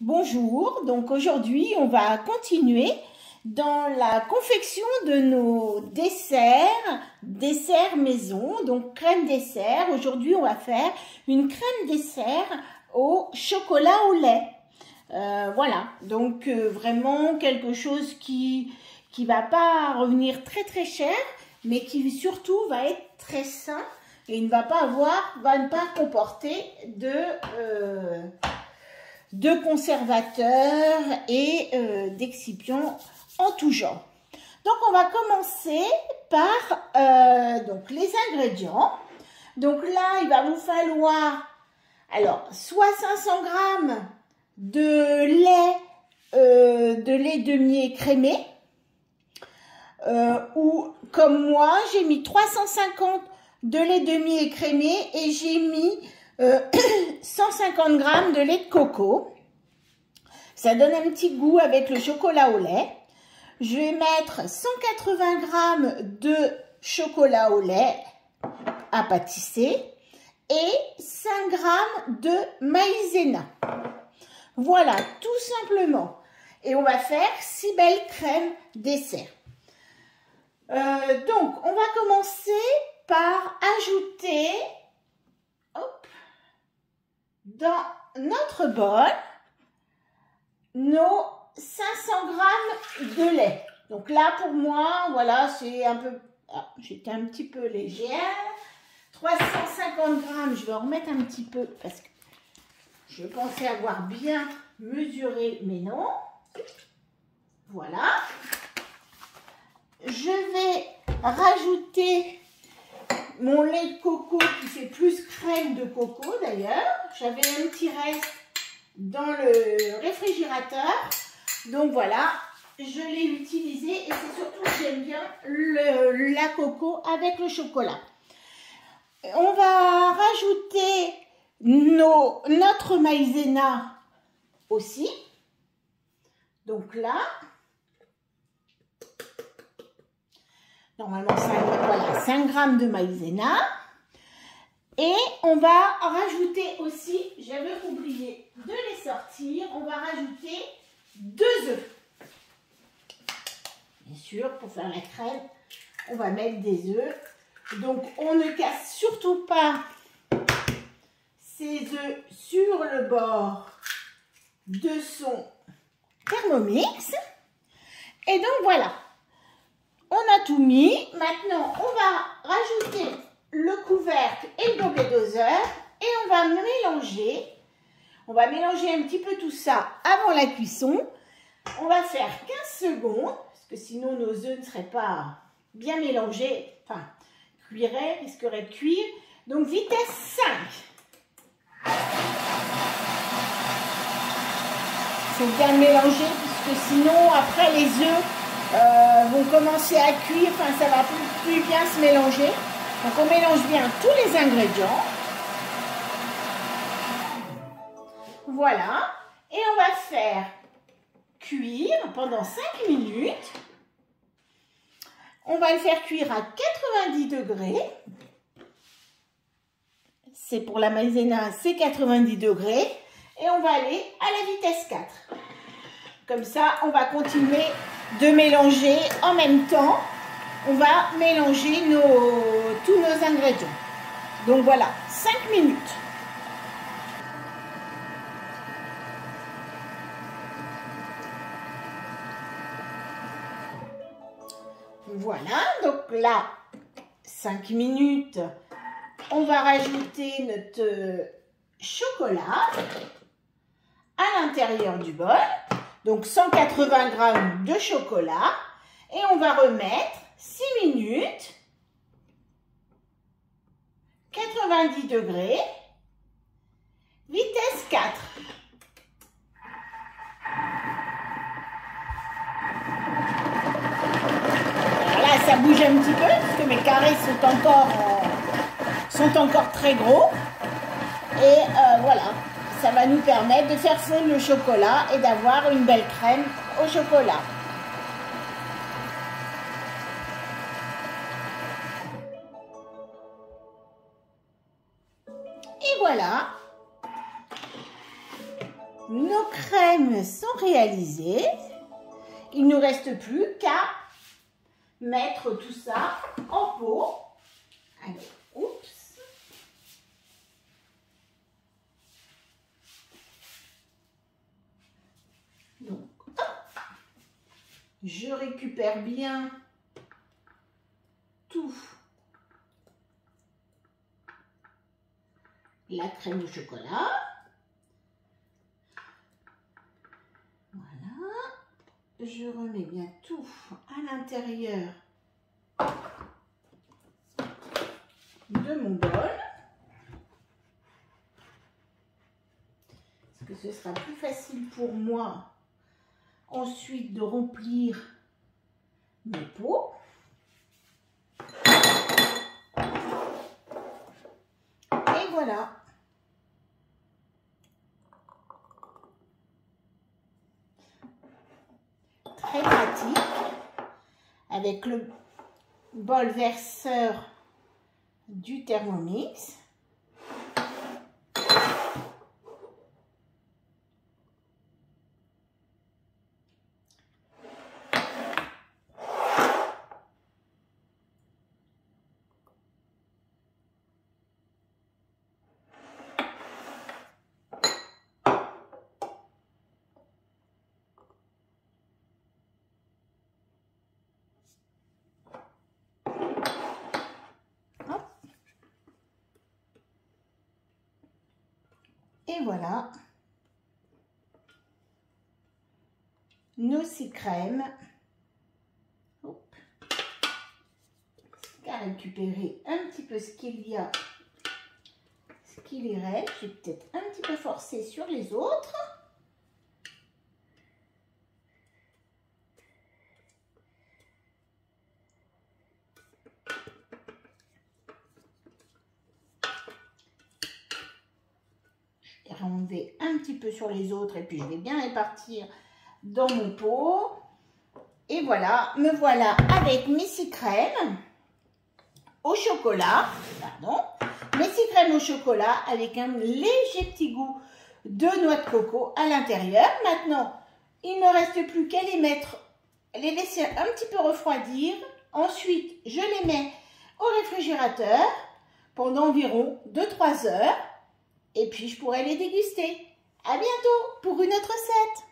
Bonjour, donc aujourd'hui on va continuer dans la confection de nos desserts maison, donc crème dessert. Aujourd'hui on va faire une crème dessert au chocolat au lait. Voilà, donc vraiment quelque chose qui va pas revenir très cher, mais qui surtout va être très sain et va ne pas comporter de conservateurs et d'excipients en tout genre. Donc on va commencer par donc les ingrédients. Donc là il va vous falloir soit 500 g de lait demi-écrémé, ou comme moi j'ai mis 350 de lait demi-écrémé et j'ai mis 150 g de lait de coco. Ça donne un petit goût avec le chocolat au lait. Je vais mettre 180 g de chocolat au lait à pâtisser et 5 g de maïzena. Voilà, tout simplement. Et on va faire 6 belles crèmes dessert. Donc, on va commencer par ajouter dans notre bol nos 500 g de lait. Donc là, pour moi, voilà, c'est un peu... j'étais un petit peu légère. 350 g, je vais en remettre un petit peu parce que je pensais avoir bien mesuré, mais non. Voilà. Je vais rajouter mon lait de coco qui fait plus crème de coco d'ailleurs. J'avais un petit reste dans le réfrigérateur. Donc voilà, je l'ai utilisé et c'est surtout que j'aime bien la coco avec le chocolat. On va rajouter notre maïzena aussi. Donc là, normalement, voilà, 5 g de maïzena. Et on va rajouter aussi, j'avais oublié de les sortir, on va rajouter 2 œufs. Bien sûr, pour faire la crème, on va mettre des œufs. Donc, on ne casse surtout pas ces œufs sur le bord de son Thermomix. Et donc, voilà. On a tout mis. Maintenant, on va rajouter le couvercle et le gobelet doseur et on va mélanger. On va mélanger un petit peu tout ça avant la cuisson. On va faire 15 secondes parce que sinon nos œufs ne seraient pas bien mélangés. Enfin, risqueraient de cuire. Donc, vitesse 5. Il faut bien mélanger puisque sinon, après, les œufs vont commencer à cuire. Enfin, ça va plus bien se mélanger. Donc, on mélange bien tous les ingrédients. Voilà. Et on va faire cuire pendant 5 minutes. On va le faire cuire à 90 degrés. C'est pour la maïzena, c'est 90 degrés. Et on va aller à la vitesse 4. Comme ça, on va continuer de mélanger en même temps. On va mélanger tous nos ingrédients. Donc voilà, 5 minutes. Voilà, donc là, 5 minutes, on va rajouter notre chocolat à l'intérieur du bol. Donc 180 g de chocolat. Et on va remettre 6 minutes, 90 degrés, vitesse 4. Alors là, ça bouge un petit peu parce que mes carrés sont encore très gros. Et voilà, ça va nous permettre de faire fondre le chocolat et d'avoir une belle crème au chocolat. Et voilà. Nos crèmes sont réalisées. Il ne nous reste plus qu'à mettre tout ça en pot. Alors, oups. Donc, hop. Je récupère bien tout. La crème au chocolat. Voilà. Je remets bien tout à l'intérieur de mon bol. Parce que ce sera plus facile pour moi ensuite de remplir mes pots. Et voilà. Très pratique avec le bol verseur du Thermomix. Et voilà nos 6 crèmes. Hop. À récupérer un petit peu ce qu'il y a, ce qu'il y reste. J'ai peut-être un petit peu forcé sur les autres. Je vais enlever un petit peu sur les autres et puis je vais bien répartir dans mon pot. Et voilà, me voilà avec mes 6 crèmes au chocolat, pardon, mes 6 crèmes au chocolat avec un léger petit goût de noix de coco à l'intérieur. Maintenant, il ne me reste plus qu'à les mettre, les laisser un petit peu refroidir. Ensuite, je les mets au réfrigérateur pendant environ 2-3 heures et puis je pourrai les déguster. À bientôt pour une autre recette.